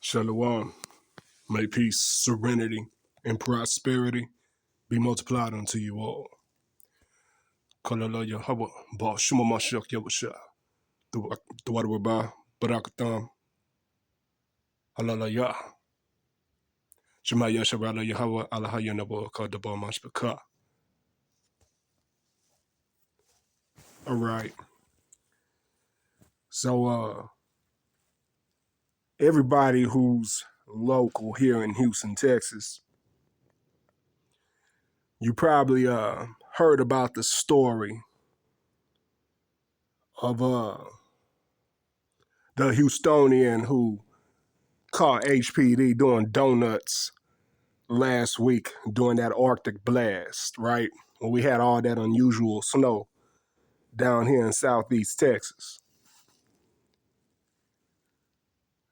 Shalom. May peace, serenity, and prosperity be multiplied unto you all. Kalala Yahweh, Ba Shema Mashiach Yahusha, the Wadawaba, Barakatam, Halala Yah, Shema Yasharala Yahweh, Alahaya Nabo, Kadaba Mashbaka. All right. So, everybody who's local here in Houston, Texas, you probably heard about the story of the Houstonian who caught HPD doing donuts last week during that Arctic blast, right? When we had all that unusual snow down here in Southeast Texas.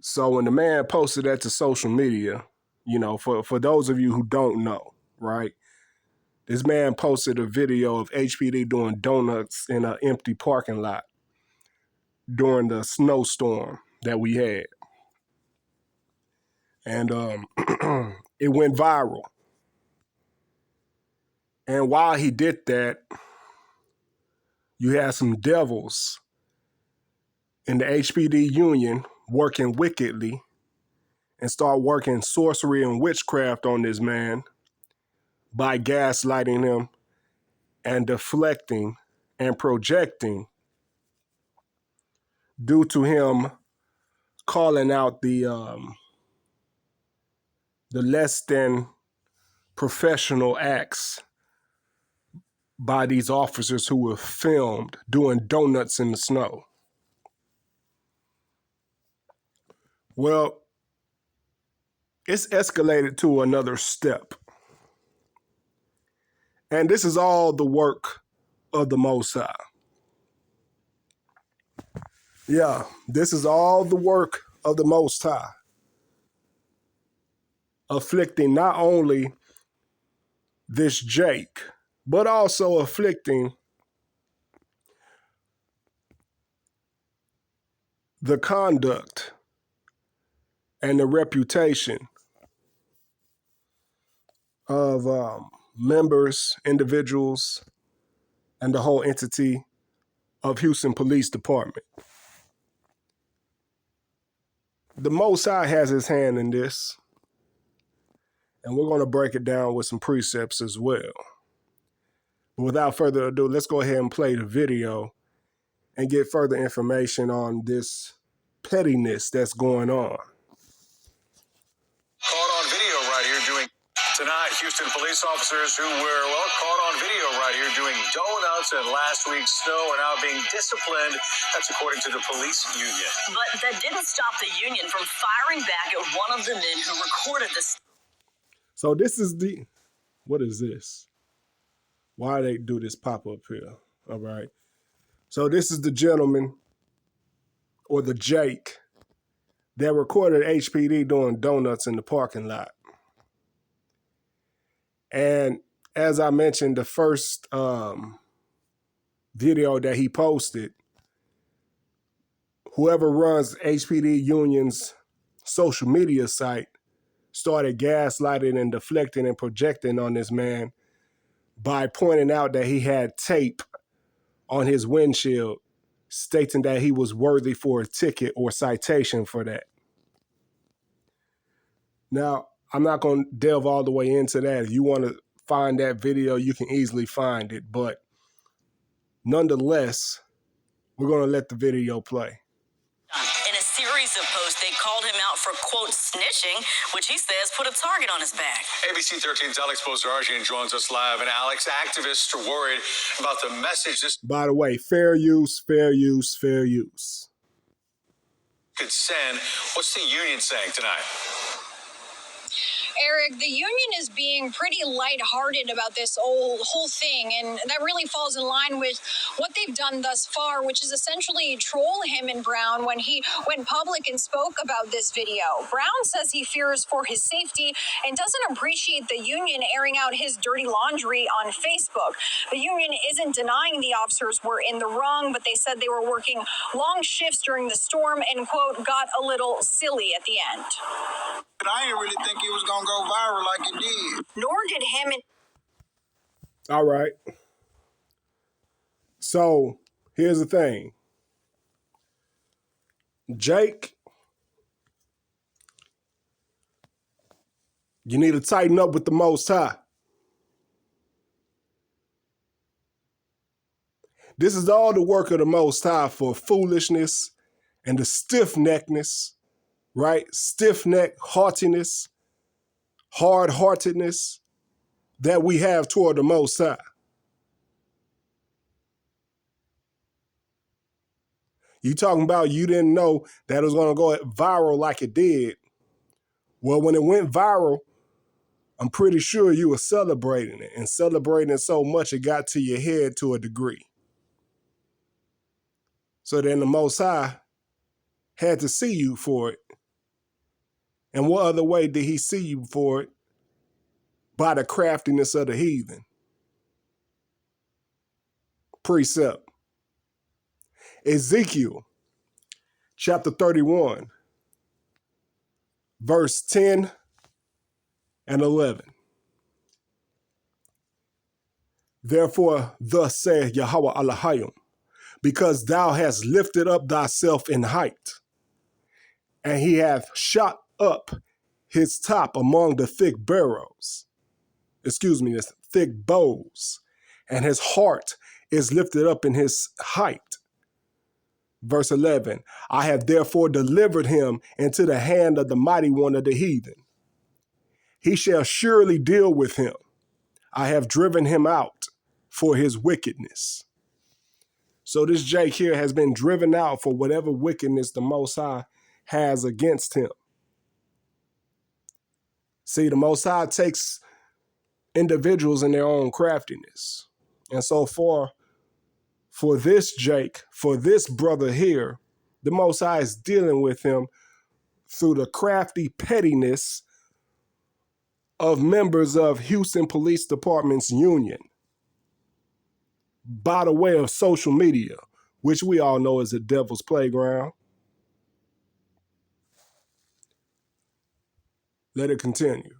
So when the man posted that to social media, you know, for those of you who don't know, right? This man posted a video of HPD doing donuts in an empty parking lot during the snowstorm that we had. And it went viral. And while he did that, you had some devils in the HPD union working wickedly and start working sorcery and witchcraft on this man by gaslighting him and deflecting and projecting due to him calling out the less than professional acts by these officers who were filmed doing donuts in the snow. Well, it's escalated to another step. And this is all the work of the Most High. Yeah, this is all the work of the Most High. Afflicting not only this Jake, but also afflicting the conduct and the reputation of members, individuals, and the whole entity of Houston Police Department. The Most High has his hand in this, and we're going to break it down with some precepts as well. But without further ado, let's go ahead and play the video and get further information on this pettiness that's going on. Caught on video right here doing tonight, Houston police officers who were, caught on video right here doing donuts in last week's snow are now being disciplined. That's according to the police union. But that didn't stop the union from firing back at one of the men who recorded this. So this is what is this? Why they do this pop-up here? All right. So this is the gentleman, or the Jake, that recorded HPD doing donuts in the parking lot. And as I mentioned, the first video that he posted, whoever runs HPD Union's social media site started gaslighting and deflecting and projecting on this man by pointing out that he had tape on his windshield stating that he was worthy for a ticket or citation for that. Now, I'm not going to delve all the way into that. If you want to find that video, you can easily find it. But nonetheless, we're going to let the video play. In a series of posts, they called him out for, quote, snitching, which he says put a target on his back. ABC 13's Alex Bozargian joins us live. And Alex, activists are worried about the message this By the way, fair use, fair use, fair use. could send. What's the union saying tonight? Eric, the union is being pretty lighthearted about this whole thing, and that really falls in line with what they've done thus far, which is essentially troll him and Brown when he went public and spoke about this video. Brown says he fears for his safety and doesn't appreciate the union airing out his dirty laundry on Facebook. The union isn't denying the officers were in the wrong, but they said they were working long shifts during the storm and, quote, got a little silly at the end. But I didn't really think it was going to go viral like it did. Nor did him and... All right. So here's the thing. Jake, you need to tighten up with the Most High. This is all the work of the Most High for foolishness and the stiff-neckedness, right? Stiff-neck haughtiness, hard-heartedness that we have toward the Most High. You talking about you didn't know that it was going to go viral like it did. Well, when it went viral, I'm pretty sure you were celebrating it, and celebrating it so much it got to your head to a degree. So then the Most High had to see you for it. And what other way did he see you for it? By the craftiness of the heathen. Precept. Ezekiel chapter 31, verse 10 and 11. Therefore, thus saith Yahweh Elohim, because thou hast lifted up thyself in height, and he hath shot up his top among the thick barrows, the thick bows, and his heart is lifted up in his height. Verse 11, I have therefore delivered him into the hand of the mighty one of the heathen. He shall surely deal with him. I have driven him out for his wickedness. So this Jake here has been driven out for whatever wickedness the Most High has against him. See, the Most High takes individuals in their own craftiness. And so for this Jake, for this brother here, the Most High is dealing with him through the crafty pettiness of members of Houston Police Department's union by the way of social media, which we all know is the devil's playground. Let it continue.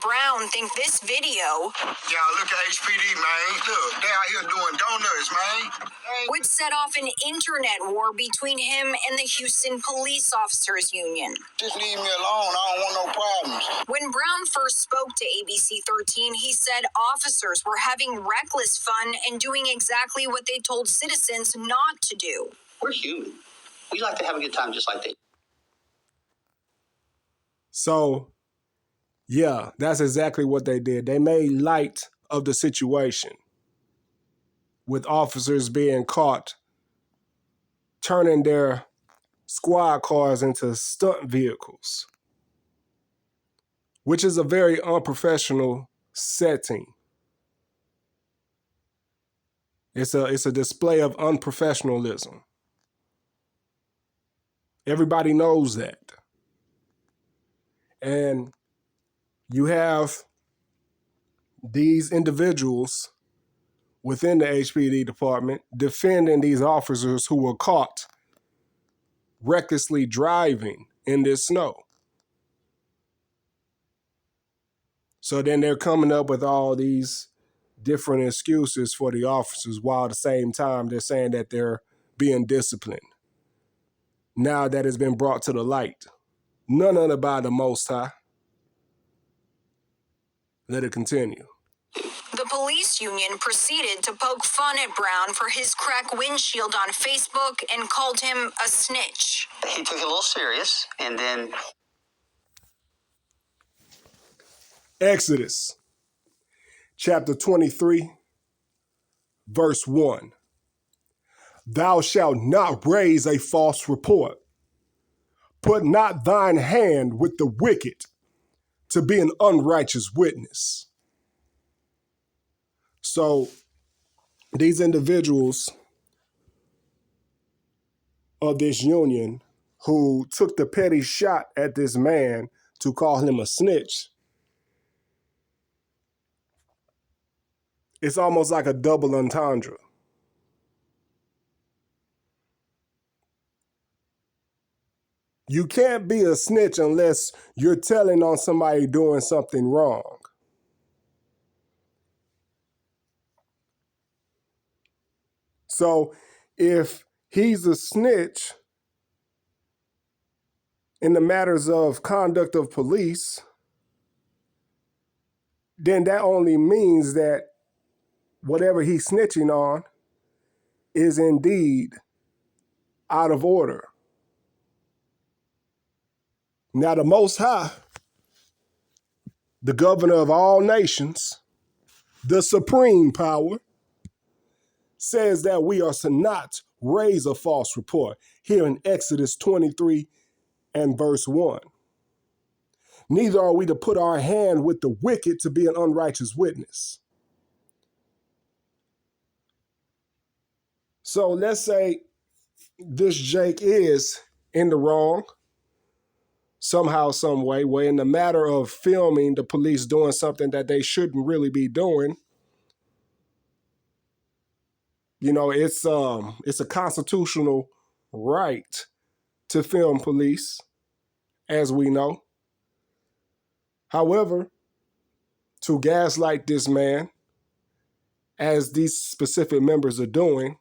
Brown think this video Y'all look at HPD, man. Look, they out here doing donuts, man. would set off an internet war between him and the Houston Police Officers Union. Just leave me alone. I don't want no problems. When Brown first spoke to ABC 13, he said officers were having reckless fun and doing exactly what they told citizens not to do. We're human. We like to have a good time just like they. So, yeah, that's exactly what they did. They made light of the situation with officers being caught turning their squad cars into stunt vehicles, which is a very unprofessional setting. It's a display of unprofessionalism. Everybody knows that. And you have these individuals within the HPD department defending these officers who were caught recklessly driving in this snow. So then they're coming up with all these different excuses for the officers, while at the same time they're saying that they're being disciplined. Now that it's been brought to the light, none other by the Most High. Let it continue. The police union proceeded to poke fun at Brown for his cracked windshield on Facebook and called him a snitch. He took it a little serious, and then Exodus chapter 23, verse 1. Thou shalt not raise a false report. Put not thine hand with the wicked, to be an unrighteous witness. So these individuals of this union who took the petty shot at this man to call him a snitch, it's almost like a double entendre. You can't be a snitch unless you're telling on somebody doing something wrong. So if he's a snitch in the matters of conduct of police, then that only means that whatever he's snitching on is indeed out of order. Now, the Most High, the governor of all nations, the supreme power, says that we are to not raise a false report here in Exodus 23 and verse 1. Neither are we to put our hand with the wicked to be an unrighteous witness. So let's say this Jake is in the wrong somehow, some way, where in the matter of filming the police doing something that they shouldn't really be doing, you know, it's a constitutional right to film police, as we know. However, to gaslight this man, as these specific members are doing,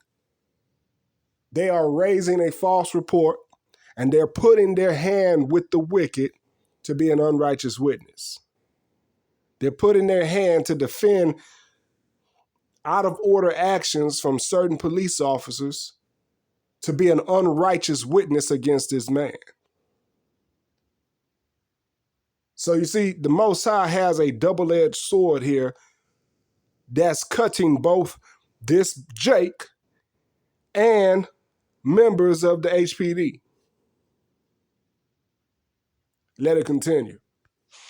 they are raising a false report and they're putting their hand with the wicked to be an unrighteous witness. They're putting their hand to defend out of order actions from certain police officers to be an unrighteous witness against this man. So you see, the Most High has a double-edged sword here that's cutting both this Jake and members of the HPD. Let it continue.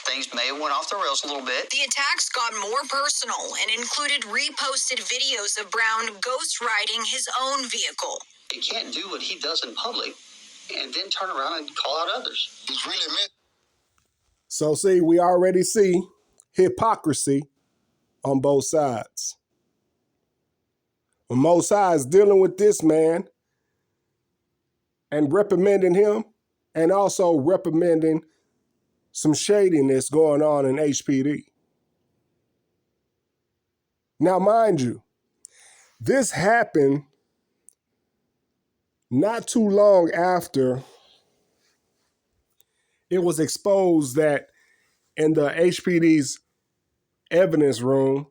Things may have went off the rails a little bit. The attacks got more personal and included reposted videos of Brown ghostwriting his own vehicle. He can't do what he does in public and then turn around and call out others. He's really meant. So see, we already see hypocrisy on both sides. When Most High is dealing with this man and reprimanding him, and also reprimanding some shadiness going on in HPD. Now, mind you, this happened not too long after it was exposed that in the HPD's evidence room,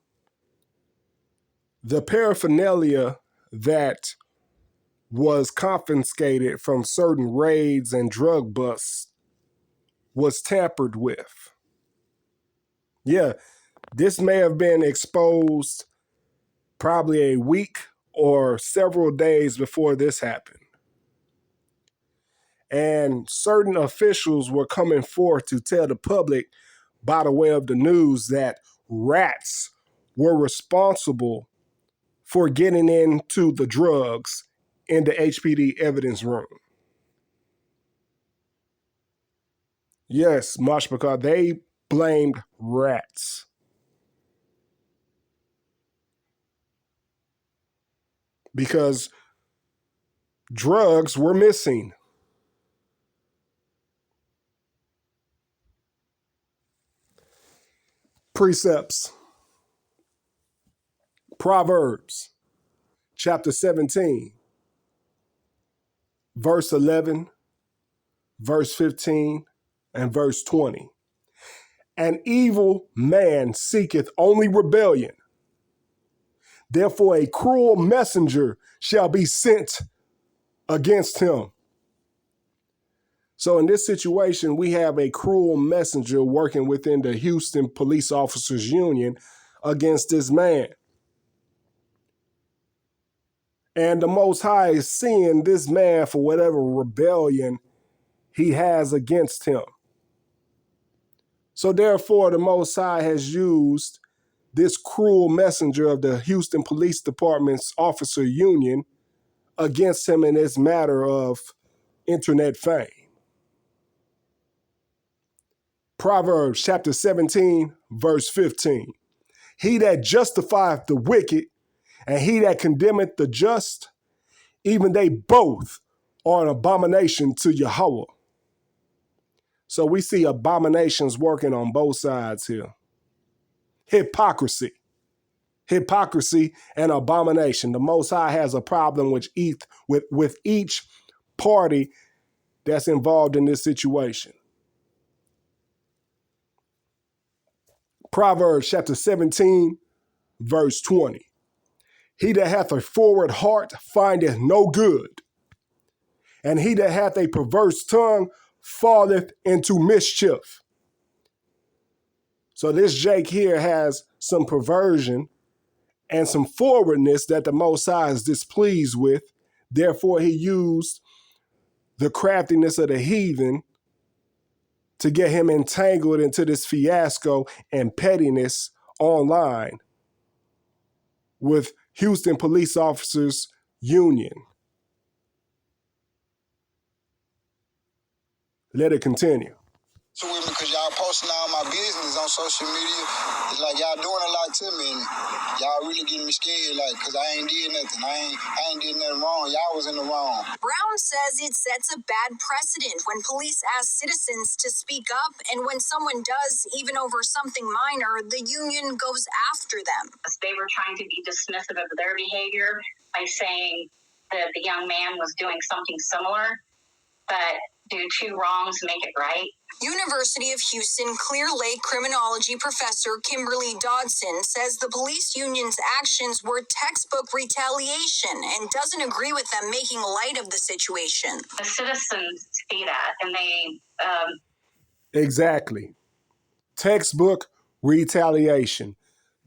the paraphernalia that was confiscated from certain raids and drug busts was tampered with. Yeah, this may have been exposed probably a week or several days before this happened. And certain officials were coming forth to tell the public by the way of the news that rats were responsible for getting into the drugs in the HPD evidence room. Yes, much because they blamed rats. Because drugs were missing. Precepts. Proverbs, chapter 17, verse 11, verse 15, and verse 20. An evil man seeketh only rebellion. Therefore a cruel messenger shall be sent against him. So in this situation, we have a cruel messenger working within the Houston Police Officers Union against this man. And the Most High is seeing this man for whatever rebellion he has against him. So therefore, the Most High has used this cruel messenger of the Houston Police Department's officer union against him in this matter of internet fame. Proverbs chapter 17, verse 15. He that justifieth the wicked and he that condemneth the just, even they both are an abomination to Yahweh. So we see abominations working on both sides here. Hypocrisy and abomination. The Most High has a problem with each party that's involved in this situation. Proverbs chapter 17, verse 20. He that hath a forward heart findeth no good, and he that hath a perverse tongue falleth into mischief. So this Jake here has some perversion and some forwardness that the Most High is displeased with. Therefore, he used the craftiness of the heathen to get him entangled into this fiasco and pettiness online with Houston Police Officers Union. Let it continue. With me because y'all posting all my business on social media. It's like y'all doing a lot to me, and y'all really getting me scared, like, because I ain't did nothing. I ain't did nothing wrong. Y'all was in the wrong. Brown says it sets a bad precedent when police ask citizens to speak up, and when someone does, even over something minor, the union goes after them. They were trying to be dismissive of their behavior by saying that the young man was doing something similar, but do two wrongs make it right? University of Houston Clear Lake criminology professor Kimberly Dodson says the police union's actions were textbook retaliation and doesn't agree with them making light of the situation. The citizens see that, and they... Exactly. Textbook retaliation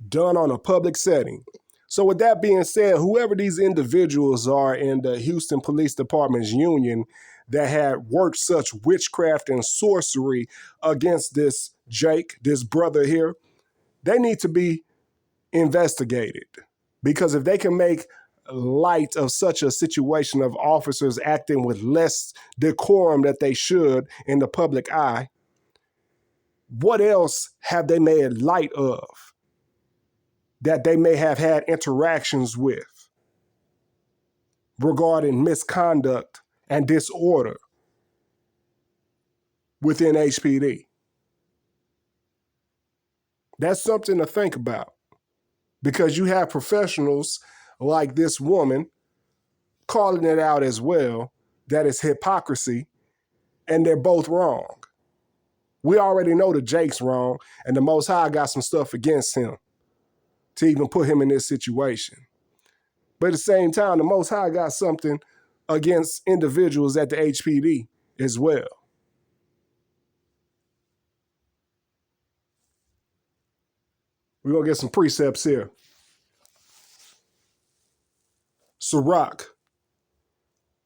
done on a public setting. So with that being said, whoever these individuals are in the Houston Police Department's union that had worked such witchcraft and sorcery against this Jake, this brother here, they need to be investigated. Because if they can make light of such a situation of officers acting with less decorum that they should in the public eye, what else have they made light of that they may have had interactions with regarding misconduct and disorder within HPD? That's something to think about, because you have professionals like this woman calling it out as well, that it's hypocrisy, and they're both wrong. We already know that Jake's wrong, and the Most High got some stuff against him to even put him in this situation. But at the same time, the Most High got something against individuals at the HPD as well. We're going to get some precepts here. Sirach,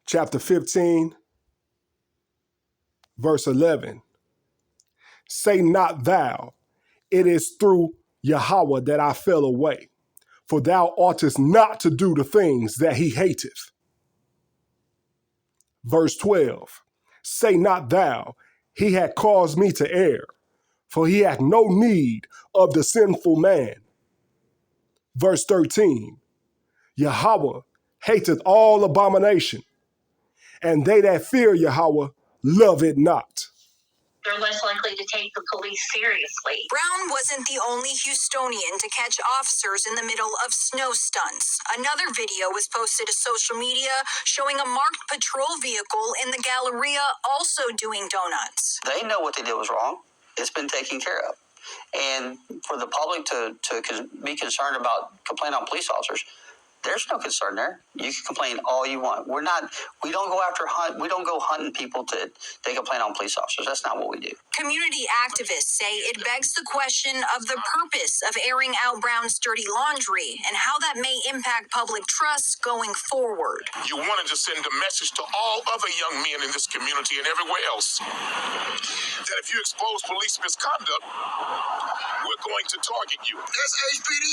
chapter 15, verse 11. Say not thou, it is through Yahweh that I fell away, for thou oughtest not to do the things that he hateth. Verse 12. Say not thou, he hath caused me to err, for he hath no need of the sinful man. Verse 13. Yahweh hateth all abomination, and they that fear Yahweh love it not. They're less likely to take the police seriously. Brown wasn't the only Houstonian to catch officers in the middle of snow stunts. Another video was posted to social media showing a marked patrol vehicle in the Galleria also doing donuts. They know what they did was wrong. It's been taken care of. And for the public to be concerned about complaining on police officers, There's no concern there. You can complain all you want. We don't go hunting people they complain on police officers. That's not what we do. Community activists say it begs the question of the purpose of airing out Brown's dirty laundry and how that may impact public trust going forward. You wanted to send a message to all other young men in this community and everywhere else that if you expose police misconduct, we're going to target you. That's HPD.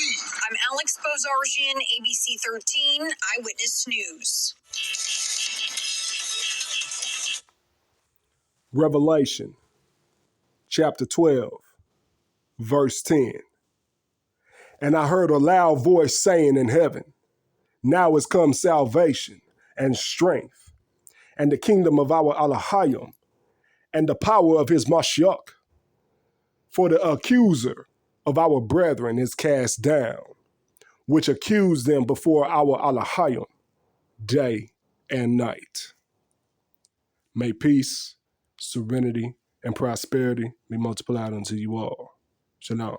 I'm Alex Bozargian, ABC 13 Eyewitness News. Revelation, chapter 12, verse 10. And I heard a loud voice saying in heaven, now is come salvation and strength, and the kingdom of our Elohim, and the power of his Mashiach. For the accuser of our brethren is cast down, which accused them before our Elohim day and night. May peace, serenity, and prosperity be multiplied unto you all. Shalom.